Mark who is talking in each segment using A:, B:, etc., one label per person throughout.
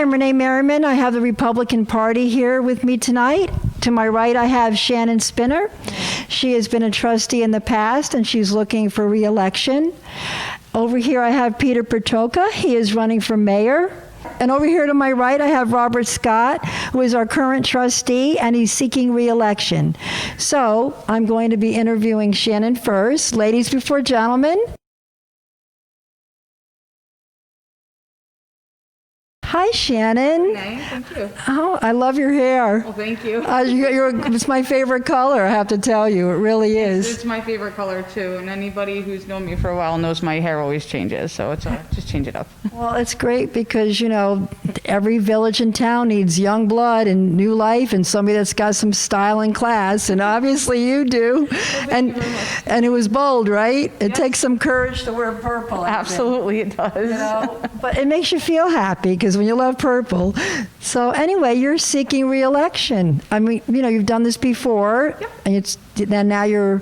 A: I'm Reneé Meryman. I have the Republican Party here with me tonight. To my right, I have Shannon Spinner. She has been a trustee in the past, and she's looking for re-election. Over here, I have Peter Petrocca. He is running for mayor. And over here to my right, I have Robert Scott, who is our current trustee, and he's seeking re-election. So I'm going to be interviewing Shannon first. Ladies before gentlemen. Hi, Shannon.
B: Reneé, thank you.
A: Oh, I love your hair.
B: Well, thank you.
A: It's my favorite color, I have to tell you. It really is.
B: It's my favorite color, too, and anybody who's known me for a while knows my hair always changes, so it's just change it up.
A: Well, it's great because, you know, every village and town needs young blood and new life and somebody that's got some style and class, and obviously you do.
B: Well,
A: and it was bold, right? It takes some courage to wear purple. I think.
B: Absolutely, it does.
A: You know? But it makes you feel happy because when you love purple. So anyway, you're seeking re-election. I mean, you know, you've done this before, and then now you're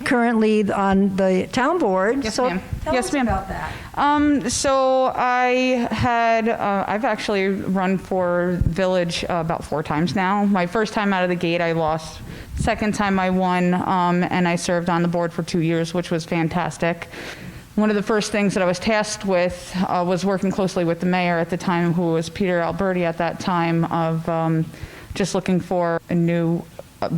A: currently on the town board.
B: Yes,
A: so
B: ma'am.
A: Tell us about that.
B: So I've actually run for village about 4 times now. My first time out of the gate, I lost. Second time I won, and I served on the board for 2 years, which was fantastic. One of the first things that I was tasked with was working closely with the mayor at the time, who was Peter Alberti at that time, of just looking for a new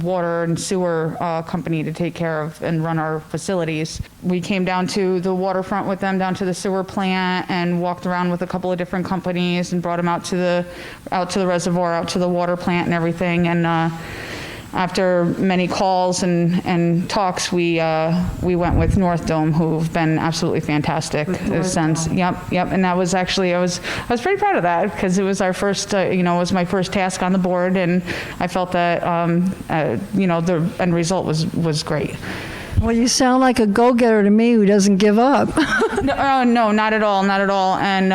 B: water and sewer company to take care of and run our facilities. We came down to the waterfront with them, down to the sewer plant, and walked around with a couple of different companies and brought them out to the reservoir, out to the water plant and everything. And after many calls and talks, we went with North Dome, who've been absolutely fantastic since. Yep. And that was actually, I was pretty proud of that because it was our first, it was my first task on the board, and I felt that, the end result was great.
A: Well, you sound like a go-getter to me who doesn't give up.
B: No, not at all, not at all. And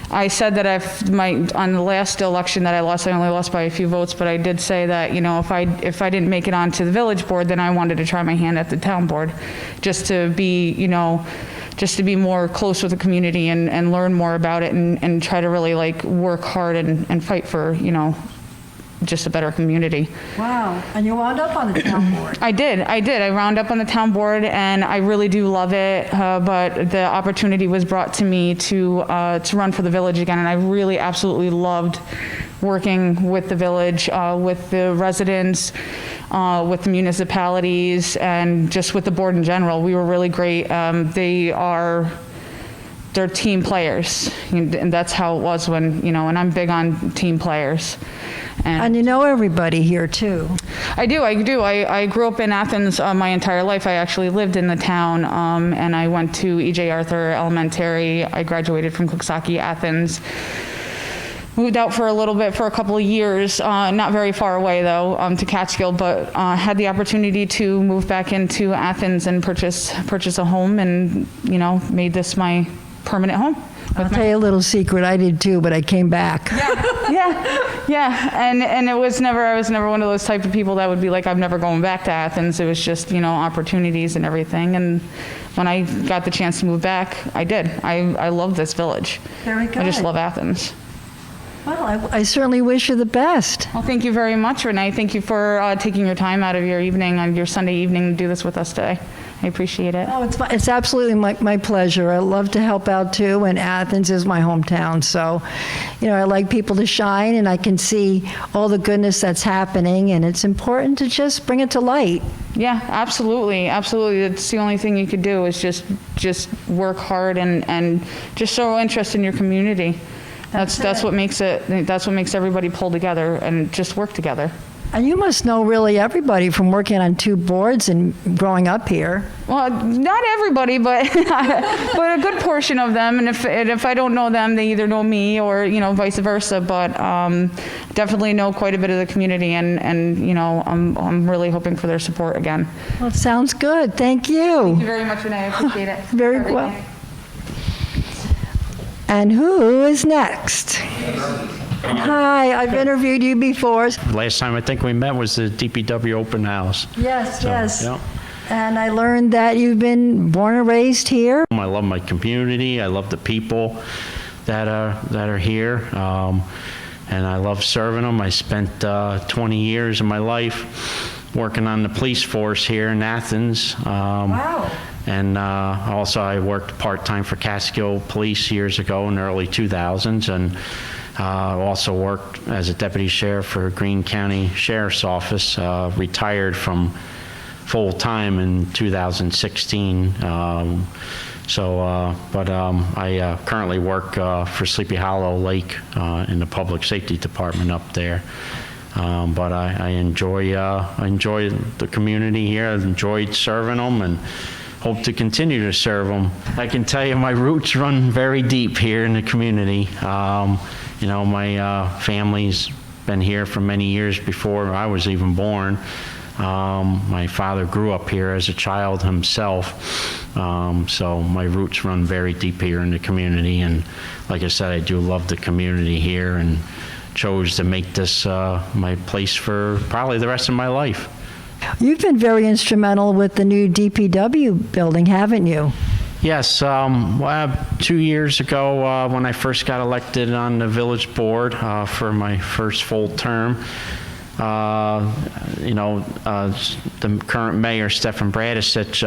B: I said that on the last election that I lost, I only lost by a few votes, but I did say that, if I didn't make it onto the village board, then I wanted to try my hand at the town board, just to be more close with the community and learn more about it and try to really work hard and fight for, just a better community.
A: Wow. And you wound up on the town board.
B: I did. I wound up on the town board, and I really do love it. But the opportunity was brought to me to run for the village again, and I really absolutely loved working with the village, with the residents, with the municipalities, and just with the board in general. We were really great. They're team players, and that's how it was when, and I'm big on team players.
A: And you know everybody here, too.
B: I do. I grew up in Athens my entire life. I actually lived in the town, and I went to E.J. Arthur Elementary. I graduated from Coxsackie, Athens. Moved out for a couple of years, not very far away, though, to Catskill, but had the opportunity to move back into Athens and purchase a home and, made this my permanent home.
A: I'll tell you a little secret. I did too, but I came back.
B: Yeah. And I was never one of those type of people that would be like, I'm never going back to Athens. It was just, opportunities and everything. And when I got the chance to move back, I did. I love this village.
A: Very good.
B: I just love Athens.
A: Well, I certainly wish you the best.
B: Well, thank you very much, Reneé. Thank you for taking your time out of your evening, on your Sunday evening, to do this with us today. I appreciate it.
A: Oh, it's absolutely my pleasure. I love to help out too, and Athens is my hometown. So, I like people to shine, and I can see all the goodness that's happening, and it's important to just bring it to light.
B: Yeah, absolutely. It's the only thing you could do is just work hard and just show interest in your community. That's what makes everybody pull together and just work together.
A: And you must know really everybody from working on 2 boards and growing up here.
B: Well, not everybody, but but a good portion of them. And if I don't know them, they either know me or vice versa. But definitely know quite a bit of the community, and I'm really hoping for their support again.
A: Well, it sounds good. Thank you.
B: Thank you very much, Reneé. I appreciate it.
A: Very well. And who is next? Hi, I've interviewed you before.
C: Last time I think we met was the DPW open house.
A: Yes.
C: Yeah.
A: And I learned that you've been born and raised here.
C: I love my community. I love the people. that are here, and I love serving them. I spent 20 years of my life working on the police force here in Athens.
A: Wow.
C: And also I worked part-time for Catskill Police years ago in the early 2000s, and also worked as a deputy sheriff for Greene County Sheriff's Office, retired from full-time in 2016. I currently work for Sleepy Hollow Lake in the Public Safety Department up there. But I enjoy the community here. I've enjoyed serving them and hope to continue to serve them. I can tell you my roots run very deep here in the community. My family's been here for many years before I was even born. My father grew up here as a child himself, so my roots run very deep here in the community. And like I said, I do love the community here and chose to make this my place for probably the rest of my life.
A: You've been very instrumental with the new DPW building, haven't you?
C: Yes, 2 years ago when I first got elected on the village board for my first full term, the current mayor, Stefan Bradisich,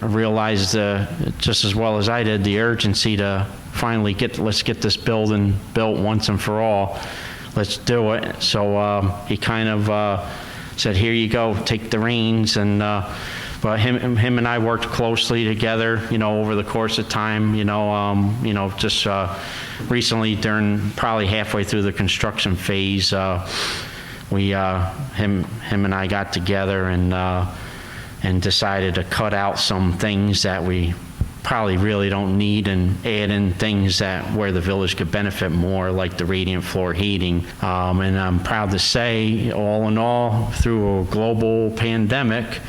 C: realized just as well as I did the urgency to finally let's get this building built once and for all. Let's do it. So he kind of said, here you go, take the reins. And but him and I worked closely together, over the course of time, just recently during probably halfway through the construction phase, him and I got together and decided to cut out some things that we probably really don't need and add in things where the village could benefit more, like the radiant floor heating. And I'm proud to say, all in all, through a global pandemic,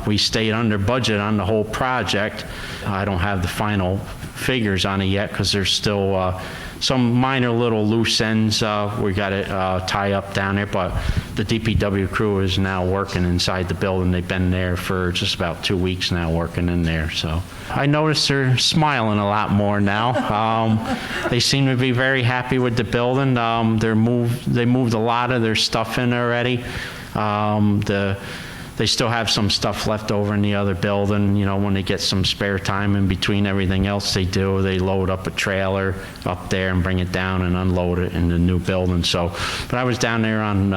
C: we stayed under budget on the whole project. I don't have the final figures on it yet because there's still some minor little loose ends we got to tie up down there, but the DPW crew is now working inside the building. They've been there for just about 2 weeks now working in there. So I noticed they're smiling a lot more now. They seem to be very happy with the building. They moved a lot of their stuff in already. They still have some stuff left over in the other building. When they get some spare time in between everything else they do, they load up a trailer up there and bring it down and unload it in the new building. But I was down there on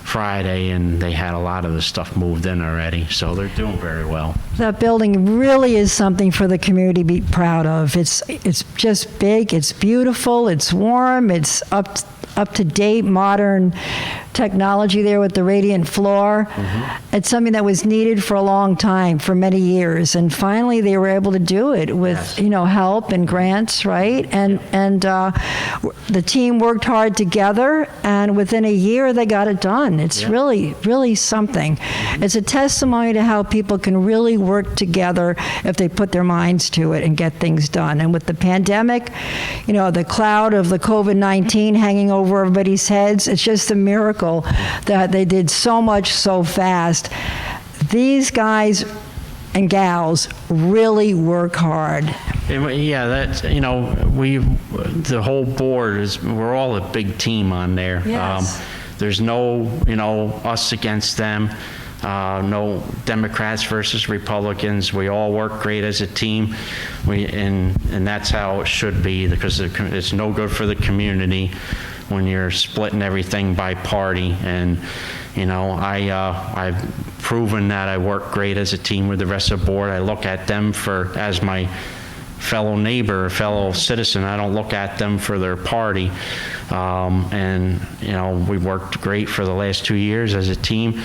C: Friday, and they had a lot of the stuff moved in already, so they're doing very well.
A: That building really is something for the community to be proud of. It's just big, it's beautiful, it's warm, it's up to date, modern technology there with the radiant floor. Mm-hmm. It's something that was needed for a long time, for many years, and finally they were able to do it with help and grants, right? And the team worked hard together, and within a year they got it done. It's really, really something. Mm-hmm. It's a testimony to how people can really work together if they put their minds to it and get things done. And with the pandemic, the cloud of the COVID-19 hanging over everybody's heads, it's just a miracle that they did so much so fast. These guys and gals really work hard.
C: Yeah, that's, the whole board we're all a big team on there.
A: Yes.
C: There's no, us against them. No Democrats versus Republicans. We all work great as a team. And that's how it should be, because it's no good for the community when you're splitting everything by party. And I've proven that I work great as a team with the rest of the board. I look at them as my fellow neighbor, fellow citizen. I don't look at them for their party. We worked great for the last 2 years as a team.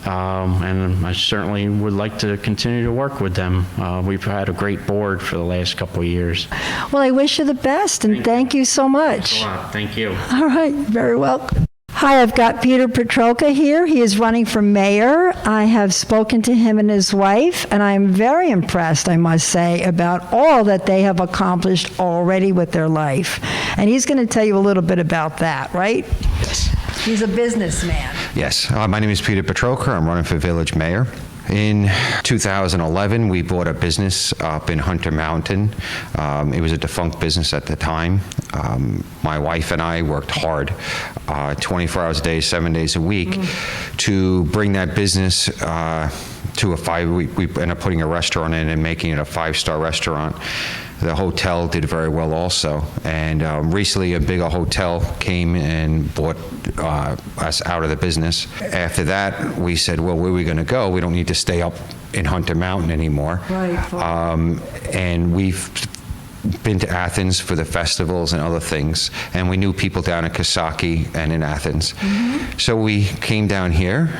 C: And I certainly would like to continue to work with them. We've had a great board for the last couple of years.
A: Well, I wish you the best, and thank you so much.
C: Thanks a lot. Thank you.
A: All right, very welcome. Hi, I've got Peter Petrocca here. He is running for mayor. I have spoken to him and his wife, and I'm very impressed, I must say, about all that they have accomplished already with their life. And he's going to tell you a little bit about that, right?
D: Yes.
A: He's a businessman.
D: Yes. My name is Peter Petrocca. I'm running for village mayor. In 2011, we bought a business up in Hunter Mountain. It was a defunct business at the time. My wife and I worked hard, 24 hours a day, 7 days a week, to bring that business to a we ended up putting a restaurant in and making it a 5-star restaurant. The hotel did very well also. And recently a bigger hotel came and bought us out of the business. After that, we said, well, where are we going to go? We don't need to stay up in Hunter Mountain anymore.
A: Right.
D: And we've been to Athens for the festivals and other things. And we knew people down in Kasaki and in Athens. So we came down here.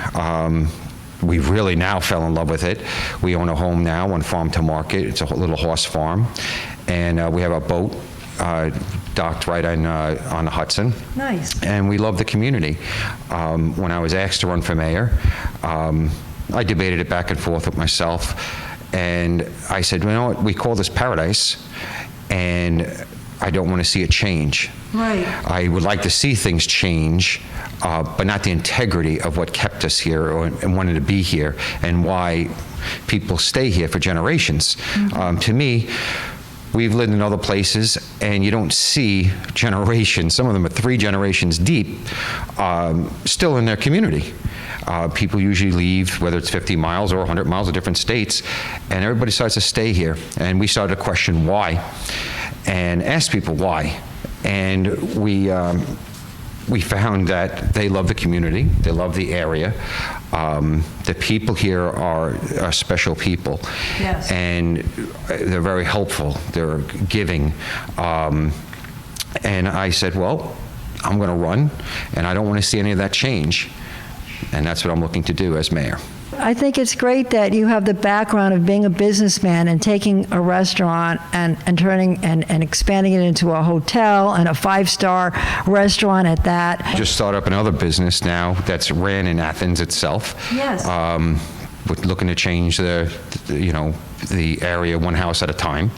D: We really now fell in love with it. We own a home now on Farm to Market. It's a little horse farm. And we have a boat docked right on the Hudson.
A: Nice.
D: And we love the community. When I was asked to run for mayor, I debated it back and forth with myself. And I said, you know what, we call this paradise, and I don't want to see it change.
A: Right.
D: I would like to see things change, but not the integrity of what kept us here and wanted to be here and why people stay here for generations. To me, we've lived in other places, and you don't see generations, some of them are 3 generations deep, still in their community. People usually leave, whether it's 50 miles or 100 miles of different states, and everybody starts to stay here. And we started to question why and ask people why. And we found that they love the community, they love the area. The people here are special people.
A: Yes.
D: And they're very helpful, they're giving. And I said, well, I'm going to run, and I don't want to see any of that change. And that's what I'm looking to do as mayor.
A: I think it's great that you have the background of being a businessman and taking a restaurant and turning and expanding it into a hotel and a 5-star restaurant at that.
D: Just started up another business now that's ran in Athens itself.
A: Yes.
D: We're looking to change the area one house at a time.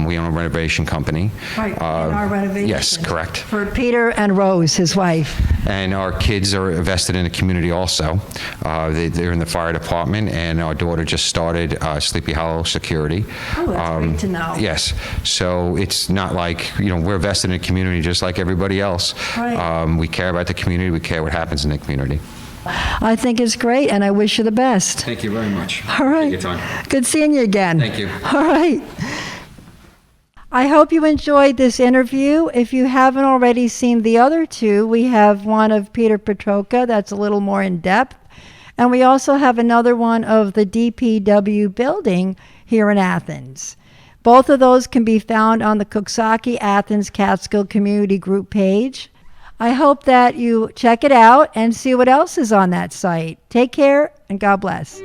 D: We own a renovation company.
A: Right, in our renovation.
D: Yes, correct.
A: For Peter and Rose, his wife.
D: And our kids are invested in the community also. They're in the fire department, and our daughter just started Sleepy Hollow Security.
A: Oh, that's great to know.
D: Yes. So it's not like, we're invested in the community just like everybody else.
A: Right.
D: We care about the community. We care what happens in the community.
A: I think it's great, and I wish you the best.
D: Thank you very much.
A: All right.
D: Take your time.
A: Good seeing you again.
D: Thank you.
A: All right. I hope you enjoyed this interview. If you haven't already seen the other 2, we have one of Peter Petrocca that's a little more in depth. And we also have another one of the DPW building here in Athens. Both of those can be found on the Coxsackie Athens Catskill Community Group page. I hope that you check it out and see what else is on that site. Take care and God bless.